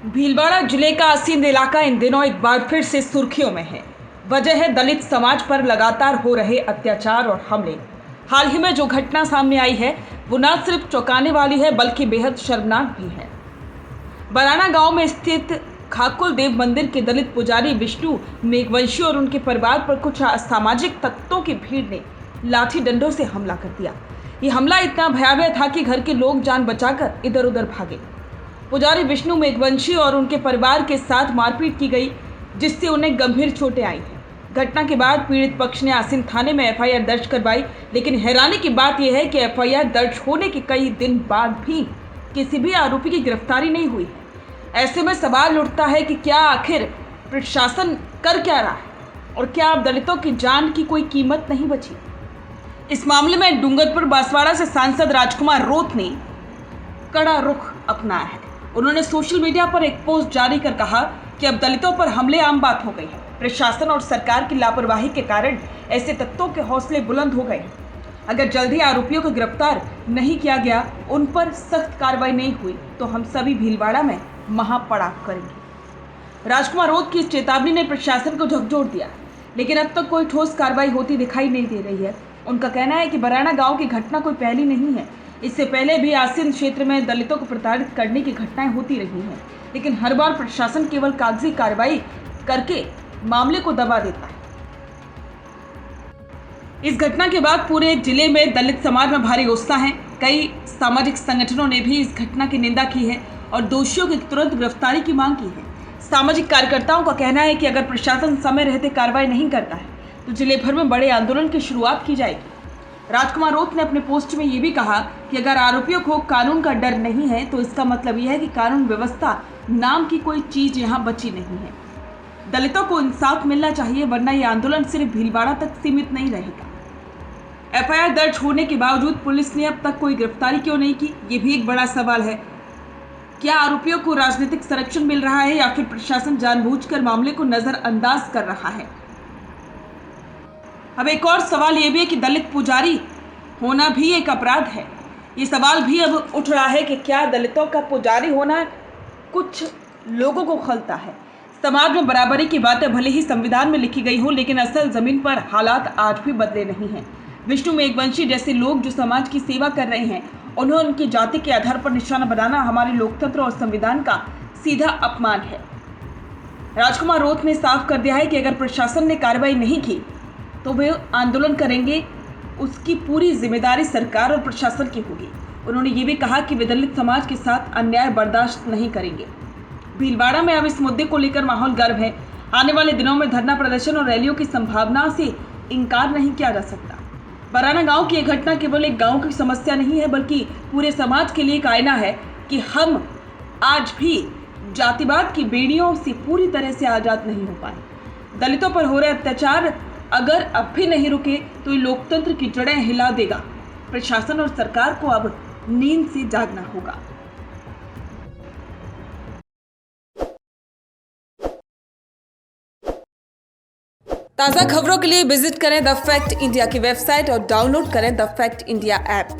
भीलवाड़ा जिले का आसीन इलाका इन दिनों एक बार फिर से सुर्खियों में है। वजह है दलित समाज पर लगातार हो रहे अत्याचार और हमले। हाल ही में जो घटना सामने आई है वो न सिर्फ चौंकाने वाली है बल्कि बेहद शर्मनाक भी है। बराना गांव में स्थित खाकुल देव मंदिर के दलित पुजारी विष्णु मेघवंशी और उनके परिवार पर कुछ असामाजिक तत्वों की भीड़ ने लाठी डंडों से हमला कर दिया। ये हमला इतना भयावह था कि घर के लोग जान बचाकर इधर उधर भागे। पुजारी विष्णु मेघवंशी और उनके परिवार के साथ मारपीट की गई, जिससे उन्हें गंभीर चोटें आई हैं। घटना के बाद पीड़ित पक्ष ने आसीन थाने में एफआईआर दर्ज करवाई, लेकिन हैरानी की बात यह है कि एफआईआर दर्ज होने के कई दिन बाद भी किसी भी आरोपी की गिरफ्तारी नहीं हुई है। ऐसे में सवाल उठता है कि क्या आखिर प्रशासन कर क्या रहा है और क्या अब दलितों की जान की कोई कीमत नहीं बची। इस मामले में डूंगरपुर बांसवाड़ा से सांसद राजकुमार रोत ने कड़ा रुख अपनाया है। उन्होंने सोशल मीडिया पर एक पोस्ट जारी कर कहा कि अब दलितों पर हमले आम बात हो गई है। प्रशासन और सरकार की लापरवाही के कारण ऐसे तत्वों के हौसले बुलंद हो गए हैं। अगर जल्दी आरोपियों को गिरफ्तार नहीं किया गया, उन पर सख्त कार्रवाई नहीं हुई, तो हम सभी भीलवाड़ा में महापड़ाव करेंगे। राजकुमार रोत की इस चेतावनी ने प्रशासन को झकझोर दिया, लेकिन अब तक कोई ठोस कार्रवाई होती दिखाई नहीं दे रही है। उनका कहना है कि बराना गांव की घटना कोई पहली नहीं है। इससे पहले भी आसीन क्षेत्र में दलितों को प्रताड़ित करने की घटनाएं होती रही हैं, लेकिन हर बार प्रशासन केवल कागजी कार्रवाई करके मामले को दबा देता है। इस घटना के बाद पूरे जिले में दलित समाज में भारी गुस्सा है। कई सामाजिक संगठनों ने भी इस घटना की निंदा की है और दोषियों की तुरंत गिरफ्तारी की मांग की है। सामाजिक कार्यकर्ताओं का कहना है कि अगर प्रशासन समय रहते कार्रवाई नहीं करता है तो जिले भर में बड़े आंदोलन की शुरुआत की जाएगी। राजकुमार रोत ने अपने पोस्ट में ये भी कहा कि अगर आरोपियों को कानून का डर नहीं है तो इसका मतलब यह है कि कानून व्यवस्था नाम की कोई चीज यहाँ बची नहीं है। दलितों को इंसाफ मिलना चाहिए, वरना ये आंदोलन सिर्फ भीलवाड़ा तक सीमित नहीं रहेगा। एफआईआर दर्ज होने के बावजूद पुलिस ने अब तक कोई गिरफ्तारी क्यों नहीं की, ये भी एक बड़ा सवाल है। क्या आरोपियों को राजनीतिक संरक्षण मिल रहा है या फिर प्रशासन जानबूझकर मामले को नजरअंदाज कर रहा है। अब एक और सवाल ये भी है कि दलित पुजारी होना भी एक अपराध है। ये सवाल भी अब उठ रहा है कि क्या दलितों का पुजारी होना कुछ लोगों को खलता है। समाज में बराबरी की बातें भले ही संविधान में लिखी गई हो, लेकिन असल जमीन पर हालात आज भी बदले नहीं हैं। विष्णु मेघवंशी जैसे लोग जो समाज की सेवा कर रहे हैं, उन्हें उनकी जाति के आधार पर निशाना बनाना हमारे लोकतंत्र और संविधान का सीधा अपमान है। राजकुमार रोत ने साफ कर दिया है कि अगर प्रशासन ने कार्रवाई नहीं की तो वे आंदोलन करेंगे। उसकी पूरी जिम्मेदारी सरकार और प्रशासन की होगी। उन्होंने ये भी कहा कि वे दलित समाज के साथ अन्याय बर्दाश्त नहीं करेंगे। भीलवाड़ा में अब इस मुद्दे को लेकर माहौल गर्म है। आने वाले दिनों में धरना प्रदर्शन और रैलियों की संभावना से इनकार नहीं किया जा सकता। बराना गांव की यह घटना केवल एक गांव की समस्या नहीं है, बल्कि पूरे समाज के लिए एक आईना है कि हम आज भी जातिवाद की बेड़ियों से पूरी तरह से आजाद नहीं हो पाए। दलितों पर हो रहे अत्याचार अगर अब भी नहीं रुके तो ये लोकतंत्र की जड़ें हिला देगा। प्रशासन और सरकार को अब नींद से जागना होगा। ताज़ा खबरों के लिए विजिट करें द फैक्ट इंडिया की वेबसाइट और डाउनलोड करें द फैक्ट इंडिया ऐप।